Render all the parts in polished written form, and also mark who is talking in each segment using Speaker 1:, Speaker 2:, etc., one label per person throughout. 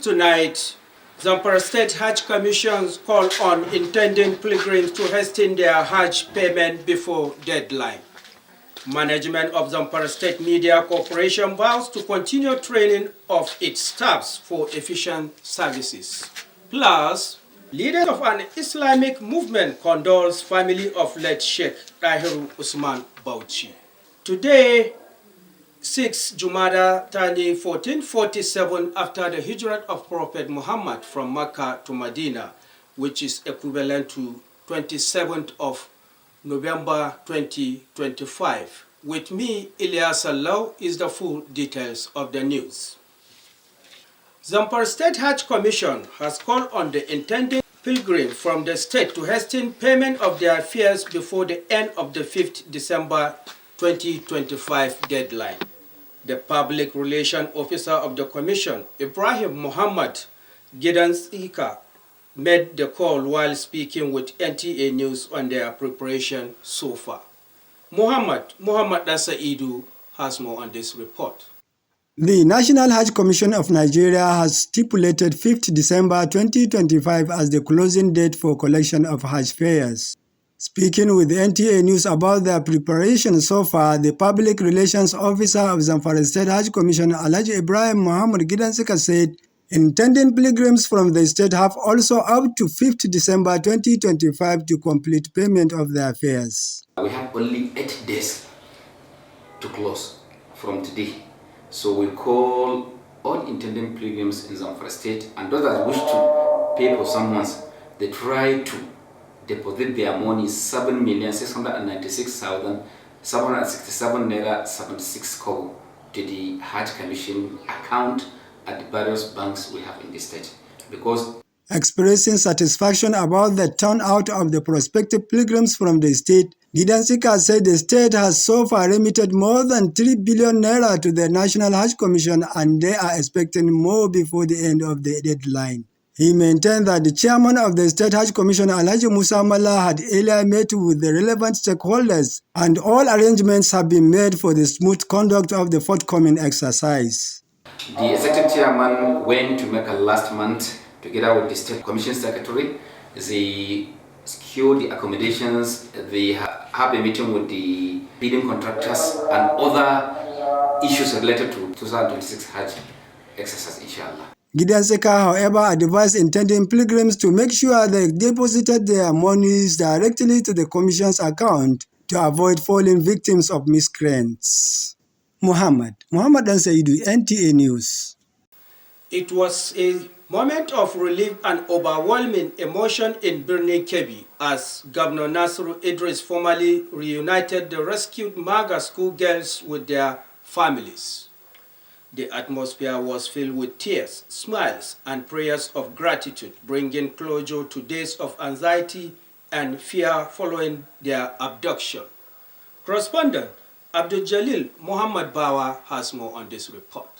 Speaker 1: Tonight, Zamfara State Hajj Commission's call on intending pilgrims to hasten their Hajj payment before deadline. Management of Zamfara State Media Corporation vows to continue training of its staffs for efficient services. Plus, leaders of an Islamic movement condoles family of late Sheikh Tahiru Usman Bauchi. Today, 6 Jumada Thani 1447 after the hijrat of Prophet Muhammad from Mecca to Medina, which is equivalent to 27th of November 2025. With me, Ilyas Allau, is the full details of the news. Zamfara State Hajj Commission has called on the intending pilgrims from the state to hasten payment of their fares before the end of the 5th December 2025 deadline. The Public Relations Officer of the Commission, Ibrahim Muhammad Gidansika, made the call while speaking with NTA News on their preparation so far. Muhammad Nasaidu has more on this report.
Speaker 2: The National Hajj Commission of Nigeria has stipulated 5th December 2025 as the closing date for collection of Hajj fares. Speaking with NTA News about their preparation so far, the Public Relations Officer of Zamfara State Hajj Commission, Alhaji Ibrahim Muhammad Gidansika, said intending pilgrims from the state have also up to 5th December 2025 to complete payment of their fares.
Speaker 3: We have only 8 days to close from today. So we call all intending pilgrims in Zamfara State and those that wish to pay for some months, they try to deposit their money 7,696,767 naira 76 kobo to the Hajj Commission account at the various banks we have in the state. Because
Speaker 2: expressing satisfaction about the turnout of the prospective pilgrims from the state, Gidansika said the state has so far remitted more than 3 billion naira to the National Hajj Commission and they are expecting more before the end of the deadline. He maintained that the chairman of the State Hajj Commission, Alhaji Musa Malla, had earlier met with the relevant stakeholders and all arrangements have been made for the smooth conduct of the forthcoming exercise.
Speaker 3: The executive chairman went to Mecca last month together with the State Commission Secretary. They secured the accommodations, they have a meeting with the bidding contractors and other issues related to 2026 Hajj exercise, inshallah.
Speaker 2: Gidansika, however, advised intending pilgrims to make sure they deposited their monies directly to the Commission's account to avoid falling victims of miscreants. Muhammad Ansaidu, NTA News.
Speaker 1: It was a moment of relief and overwhelming emotion in Birnin Kebbi as Governor Nasiru Idris formally reunited the rescued Maga schoolgirls with their families. The atmosphere was filled with tears, smiles, and prayers of gratitude, bringing closure to days of anxiety and fear following their abduction. Correspondent Abdul Jalil Muhammad Bawa has more on this report.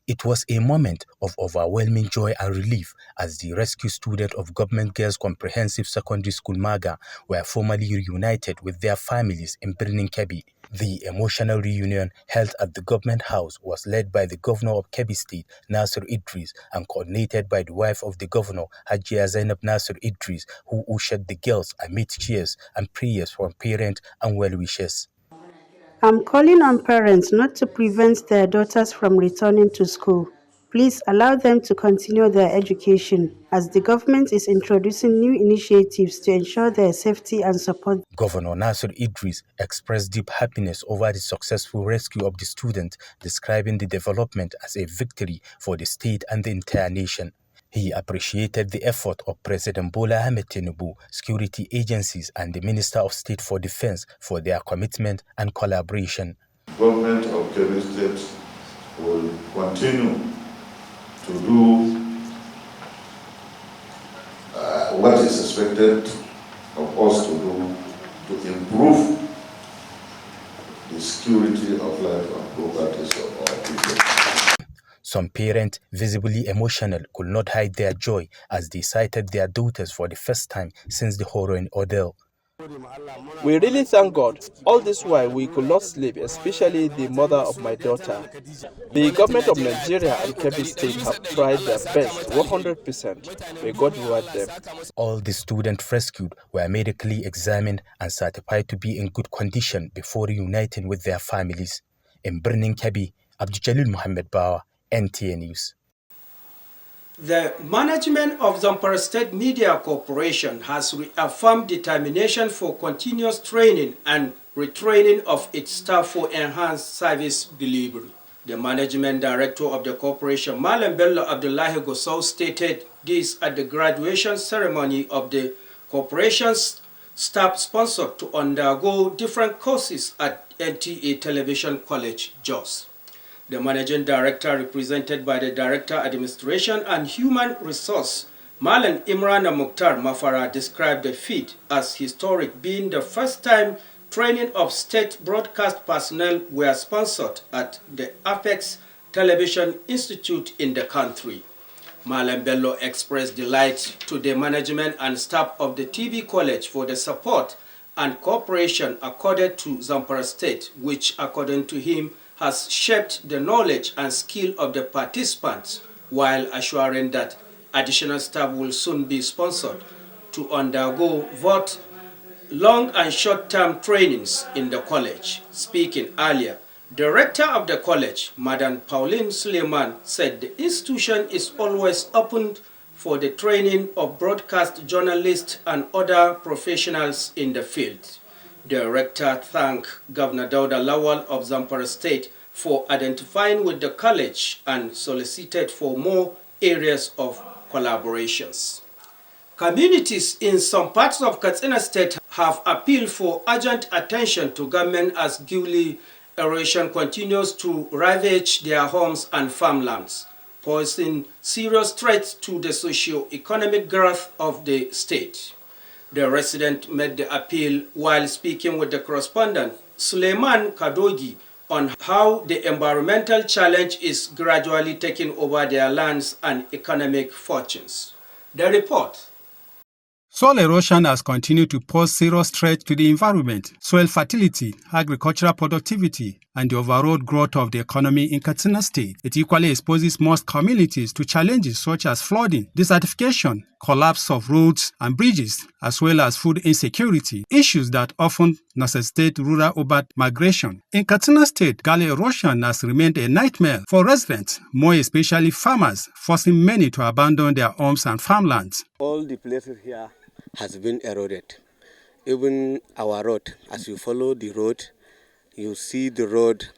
Speaker 4: It was a moment of overwhelming joy and relief as the rescue students of Government Girls Comprehensive Secondary School Maga were formally reunited with their families in Birnin Kebbi. The emotional reunion held at the Government House was led by the Governor of Kebbi State, Nasir Idris, and coordinated by the wife of the Governor, Hajia Zainab Nasir Idris, who ushered the girls amid cheers and prayers from parents and well-wishers.
Speaker 5: I'm calling on parents not to prevent their daughters from returning to school. Please allow them to continue their education as the government is introducing new initiatives to ensure their safety and support.
Speaker 4: Governor Nasir Idris expressed deep happiness over the successful rescue of the students, describing the development as a victory for the state and the entire nation. He appreciated the effort of President Bola Ahmed Tinubu, security agencies and the Minister of State for Defense for their commitment and collaboration.
Speaker 6: Government of Kebbi State will continue to do what is expected of us to do to improve the security of life and properties of our people.
Speaker 4: Some parents, visibly emotional, could not hide their joy as they sighted their daughters for the first time since the harrowing ordeal.
Speaker 7: We really thank God. All this while we could not sleep, especially the mother of my daughter. The government of Nigeria and Kebbi State have tried their best 100%. May God reward them.
Speaker 4: All the students rescued were medically examined and certified to be in good condition before reuniting with their families. In Birnin Kebbi, Abdul Muhammad Bawa, NTA News.
Speaker 1: The management of Zamfara State Media Corporation has reaffirmed determination for continuous training and retraining of its staff for enhanced service delivery. The management director of the corporation, Malam Bello Abdullahi Gusau, stated this at the graduation ceremony of the corporation's staff sponsored to undergo different courses at NTA Television College, Jos. The managing director, represented by the Director Administration and Human Resource, Malan Imran Mukhtar Mafara, described the feat as historic, being the first time training of state broadcast personnel were sponsored at the Apex Television Institute in the country. Malam Bello expressed delight to the management and staff of the TV College for the support and cooperation accorded to Zamfara State, which, according to him, has shaped the knowledge and skill of the participants, while assuring that additional staff will soon be sponsored to undergo both long and short-term trainings in the college. Speaking earlier, Director of the college, Madam Pauline Suleiman, said the institution is always open for the training of broadcast journalists and other professionals in the field. The rector thanked Governor Dauda Lawal of Zamfara State for identifying with the college and solicited for more areas of collaborations. Communities in some parts of Katsina State have appealed for urgent attention to government as Gili erosion continues to ravage their homes and farmlands, posing serious threats to the socio-economic growth of the state. The resident made the appeal while speaking with the correspondent, Suleiman Kadogi, on how the environmental challenge is gradually taking over their lands and economic fortunes. The report.
Speaker 8: Soil erosion has continued to pose serious threats to the environment, soil fertility, agricultural productivity, and the overall growth of the economy in Katsina State. It equally exposes most communities to challenges such as flooding, desertification, collapse of roads and bridges, as well as food insecurity, issues that often necessitate rural urban migration. In Katsina State, gully erosion has remained a nightmare for residents, more especially farmers, forcing many to abandon their homes and farmlands.
Speaker 9: All the places here has been eroded. Even our road, as you follow the road, you see the road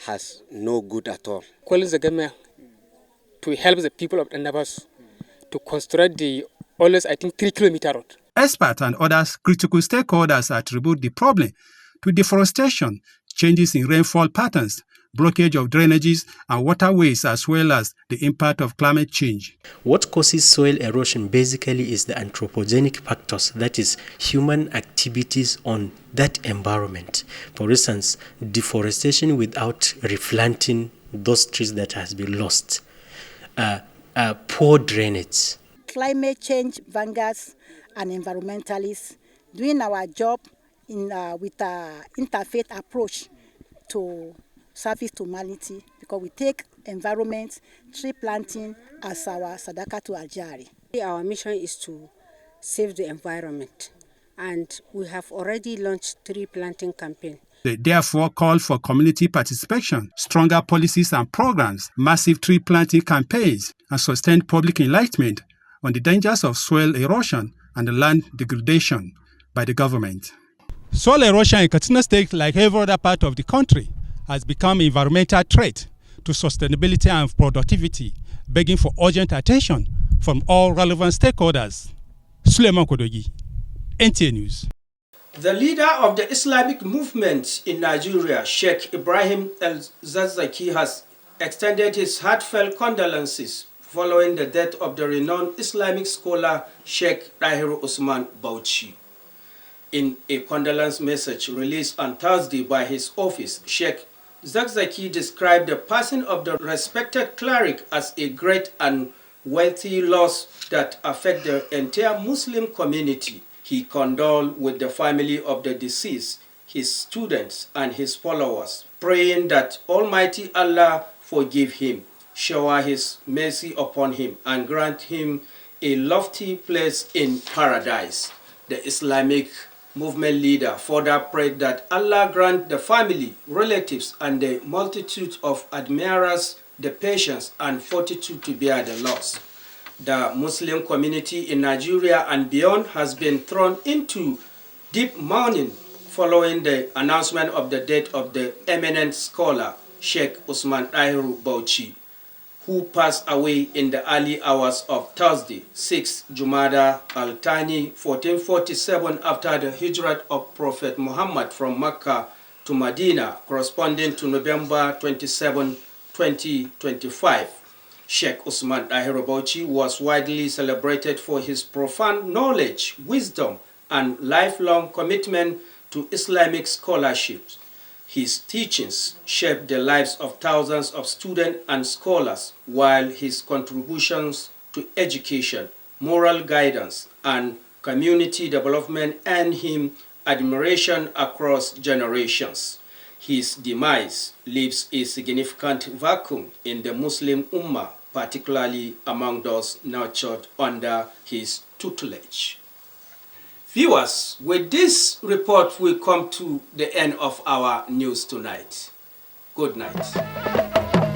Speaker 9: has no good at all.
Speaker 10: Calls the government to help the people of the neighbors to construct the almost, I think, 3-kilometer road.
Speaker 8: Experts and other critical stakeholders attribute the problem to deforestation, changes in rainfall patterns, blockage of drainages and waterways, as well as the impact of climate change.
Speaker 11: What causes soil erosion basically is the anthropogenic factors, that is, human activities on that environment. For instance, deforestation without replanting those trees that has been lost, poor drainage.
Speaker 12: Climate change vanguards and environmentalists doing our job with an interfaith approach to service to humanity, because we take environment, tree planting as our sadaka to Al-Jari.
Speaker 13: Our mission is to save the environment, and we have already launched tree planting campaign.
Speaker 8: They therefore call for community participation, stronger policies and programs, massive tree planting campaigns, and sustained public enlightenment on the dangers of soil erosion and land degradation by the government. Soil erosion in Katsina State, like every other part of the country, has become an environmental threat to sustainability and productivity, begging for urgent attention from all relevant stakeholders. Suleiman Kodogi, NTA News.
Speaker 1: The leader of the Islamic movement in Nigeria, Sheikh Ibrahim El-Zazzaki, has extended his heartfelt condolences following the death of the renowned Islamic scholar Sheikh Tahir Usman Bauchi. In a condolence message released on Thursday by his office, Sheikh Zakzaki described the passing of the respected cleric as a great and wealthy loss that affects the entire Muslim community. He condoled with the family of the deceased, his students, and his followers, praying that Almighty Allah forgive him, shower his mercy upon him, and grant him a lofty place in paradise. The Islamic movement leader further prayed that Allah grant the family, relatives, and the multitude of admirers the patience and fortitude to bear the loss. The Muslim community in Nigeria and beyond has been thrown into deep mourning following the announcement of the death of the eminent scholar Sheikh Usman Dahiru Bauchi, who passed away in the early hours of Thursday, 6 Jumada al-Thani, 1447, after the hijrat of Prophet Muhammad from Mecca to Medina, corresponding to November 27, 2025. Sheikh Usman Dahiru Bauchi was widely celebrated for his profound knowledge, wisdom, and lifelong commitment to Islamic scholarship. His teachings shaped the lives of thousands of students and scholars, while his contributions to education, moral guidance, and community development earned him admiration across generations. His demise leaves a significant vacuum in the Muslim Ummah, particularly among those nurtured under his tutelage. Viewers, with this report, we come to the end of our news tonight. Good night.